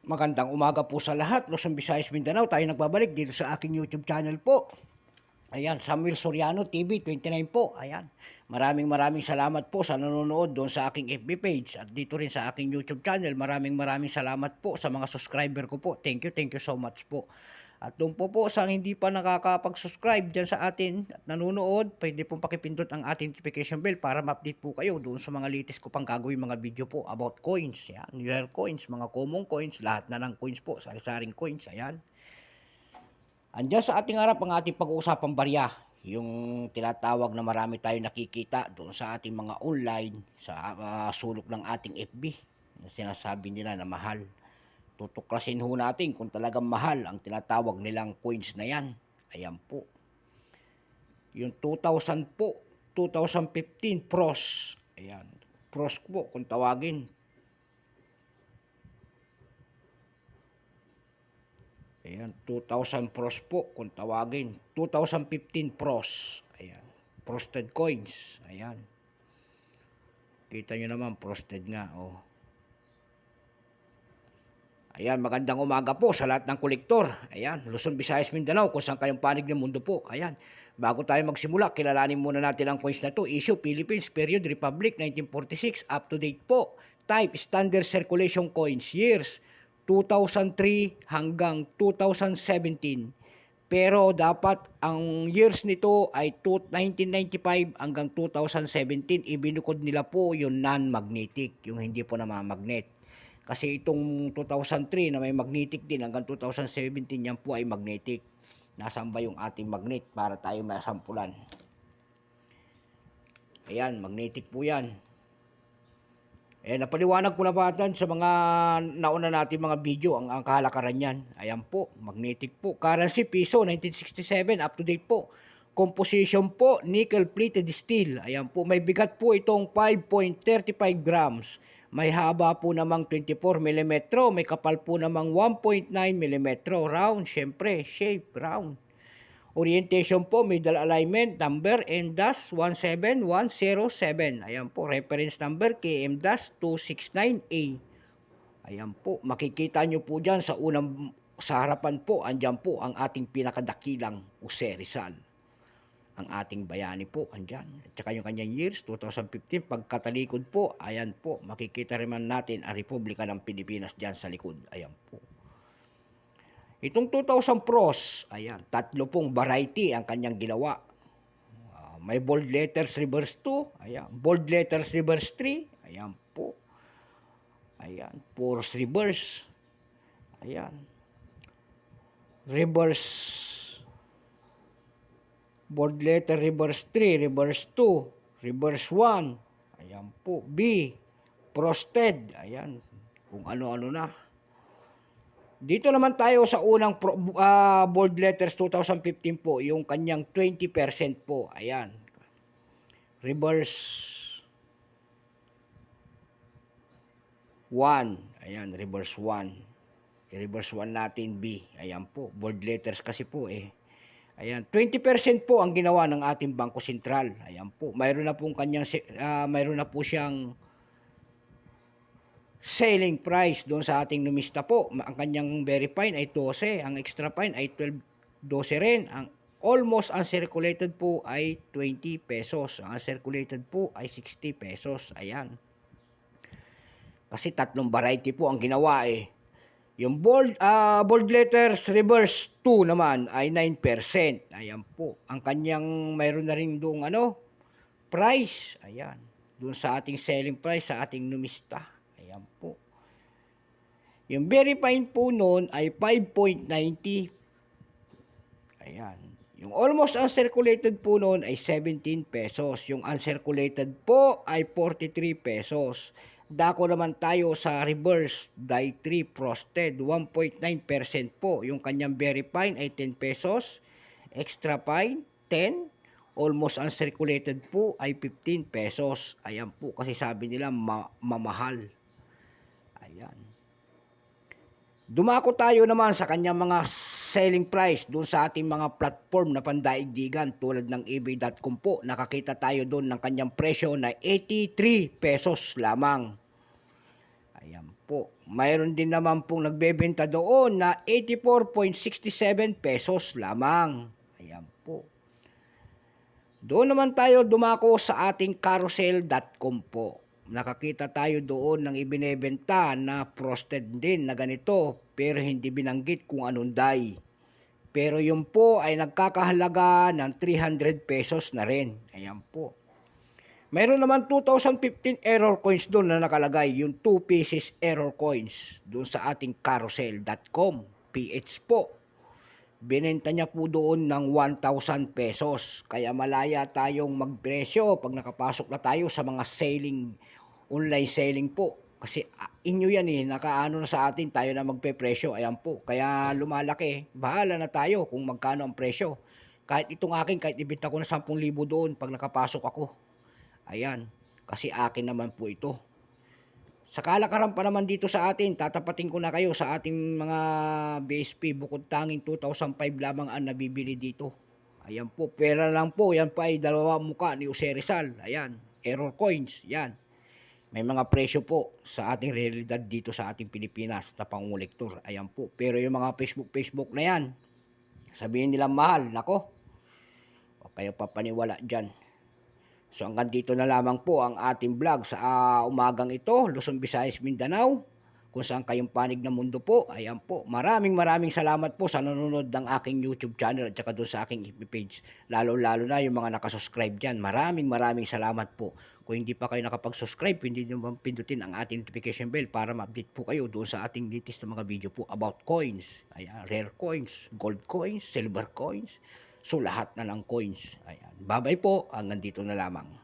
Magandang umaga po sa lahat, Luzon, Visayas, Mindanao. Tayo nagbabalik dito sa aking YouTube channel po. Ayan, Samuel Soriano TV 29 po. Ayan. Maraming salamat po sa nanonood doon sa aking FB page at dito rin sa aking YouTube channel. Maraming salamat po sa mga subscriber ko po. Thank you so much po. At doon po sa hindi pa nakakapag-subscribe dyan sa atin at nanonood, pwede pong pakipindot ang ating notification bell para ma-update po kayo doon sa mga latest ko pang gagawin mga video po about coins. Yan, rare coins, mga common coins, lahat na ng coins po, sari-saring coins. Ayan. Andiyan sa ating harap ang ating pag-uusapang barya. Yung tinatawag na marami tayo nakikita doon sa ating mga online, sa sulok ng ating FB, na sinasabi nila na mahal. Tutuklasin ho natin kung talagang mahal ang tinatawag nilang coins na yan. Ayan po. Yung 2000 po, 2015 PROS. Ayan. PROS po kung tawagin. Ayan, 2000 PROS po kung tawagin. 2015 PROS. Ayan. Frosted coins. Ayan. Kita nyo naman, frosted nga. Oh. Ayan, magandang umaga po sa lahat ng kolektor. Ayan, Luzon, Visayas, Mindanao, kung saan kayong panig ng mundo po. Ayan, bago tayo magsimula, kilalanin muna natin ang coins na to. Issue, Philippines, period, Republic, 1946, up to date po. Type, standard circulation coins, years, 2003 hanggang 2017. Pero dapat ang years nito ay 1995 hanggang 2017. Ibinukod nila po yung non-magnetic, yung hindi po namamagnet. Kasi itong 2003 na may magnetic din hanggang 2017, yan po ay magnetic. Nasaan ba yung ating magnet para tayo masampulan? Ayan, magnetic po yan. Ayan, napaliwanag ko na ba sa mga nauna natin mga video ang kahalakaran yan. Ayan po, magnetic po. Currency, piso, 1967, up to date po. Composition po, nickel plated steel. Ayan po, may bigat po itong 5.35 grams. May haba po namang 24 mm, may kapal po namang 1.9 mm, round, syempre, shape, round. Orientation po, middle alignment, number M-17107. Ayan po, reference number KM-269A. Ayan po, makikita nyo po dyan sa harapan po, andyan po ang ating pinakadakilang Jose Rizal. Ang ating bayani po, andyan. At saka yung kanyang years, 2015, pagkatalikod po, ayan po, makikita rin natin ang Republika ng Pilipinas dyan sa likod. Ayan po. Itong 2000 PROS, ayan, tatlo pong variety ang kanyang ginawa. May bold letters reverse 2, ayan, bold letters reverse 3, ayan po. Ayan, force reverse. Ayan. Reverse, bold letter reverse 3, reverse 2, reverse 1. Ayan po. B, frosted. Ayan. Kung ano-ano na. Dito naman tayo sa unang bold letters 2015 po. Yung kanyang 20% po. Ayan. Reverse 1. Ayan. Reverse 1. I-reverse 1 natin B. Ayan po. Bold letters kasi po eh. Ayan, 20% po ang ginawa ng ating Bangko Sentral. Ayan po. Mayroon na po siyang selling price doon sa ating numista po. Ang kanyang very fine ay 12, ang extra fine ay 12 rin. Ang almost uncirculated po ay 20 pesos. Ang uncirculated po ay 60 pesos. Ayan. Kasi tatlong variety po ang ginawa eh. Yung bold letters reverse 2 naman ay 9%. Ayan po. Ang kanyang mayroon na rin doong price. Ayan. Doon sa ating selling price sa ating numista. Ayan po. Yung very fine po noon ay 5.90. Ayan. Yung almost uncirculated po noon ay 17 pesos. Yung uncirculated po ay 43 pesos. Dako naman tayo sa reverse die 3 frosted, 1.9% po. Yung kanyang very fine ay 10 pesos. Extra fine, 10. Almost uncirculated po ay 15 pesos. Ayan po, kasi sabi nila mamahal. Ayan. Dumako tayo naman sa kanyang mga selling price doon sa ating mga platform na pandaigdigan tulad ng ebay.com po. Nakakita tayo doon ng kanyang presyo na 83 pesos lamang. Ayan po. Mayroon din naman pong nagbebenta doon na 84.67 pesos lamang. Ayan po. Doon naman tayo dumako sa ating carousel.com po. Nakakita tayo doon ng ibinebenta na frosted din na ganito pero hindi binanggit kung anong dye. Pero yun po ay nagkakahalaga ng 300 pesos na rin. Ayan po. Mayroon naman 2015 error coins doon na nakalagay. Yung 2 pieces error coins doon sa ating carousel.com. PH po. Binenta niya po doon ng 1,000 pesos. Kaya malaya tayong magpresyo pag nakapasok na tayo sa mga selling, online selling po. Kasi inyo yan nakaano na sa atin, tayo na magpe-presyo. Ayan po. Kaya lumalaki. Bahala na tayo kung magkano ang presyo. Kahit itong akin, kahit ibenta ko na 10,000 doon pag nakapasok ako. Ayan. Kasi akin naman po ito. Sa kalakaran pa naman dito sa atin, tatapatin ko na kayo sa ating mga BSP, bukod tanging 2,005 lamang ang nabibili dito. Ayan po, pera lang po, yan pa ay dalawa muka ni Jose Rizal. Ayan, error coins, yan. May mga presyo po sa ating realidad dito sa ating Pilipinas na pangolektor. Ayan po, pero yung mga Facebook na yan, sabihin nila mahal, nako, o kayo papaniwala dyan. So hanggang dito na lamang po ang ating vlog sa umagang ito, Luzon, Visayas, Mindanao, kung saan kayong panig ng mundo po. Ayan po, maraming salamat po sa nanonood ng aking YouTube channel at saka doon sa aking FB page. Lalo na yung mga nakasubscribe dyan. Maraming salamat po. Kung hindi pa kayo nakapag-subscribe, hindi nyo bang pindutin ang ating notification bell para ma-update po kayo doon sa ating latest na mga video po about coins. Ayan, rare coins, gold coins, silver coins. So lahat na ng coins. Ayan. Bye-bye po. Hanggang dito na lamang.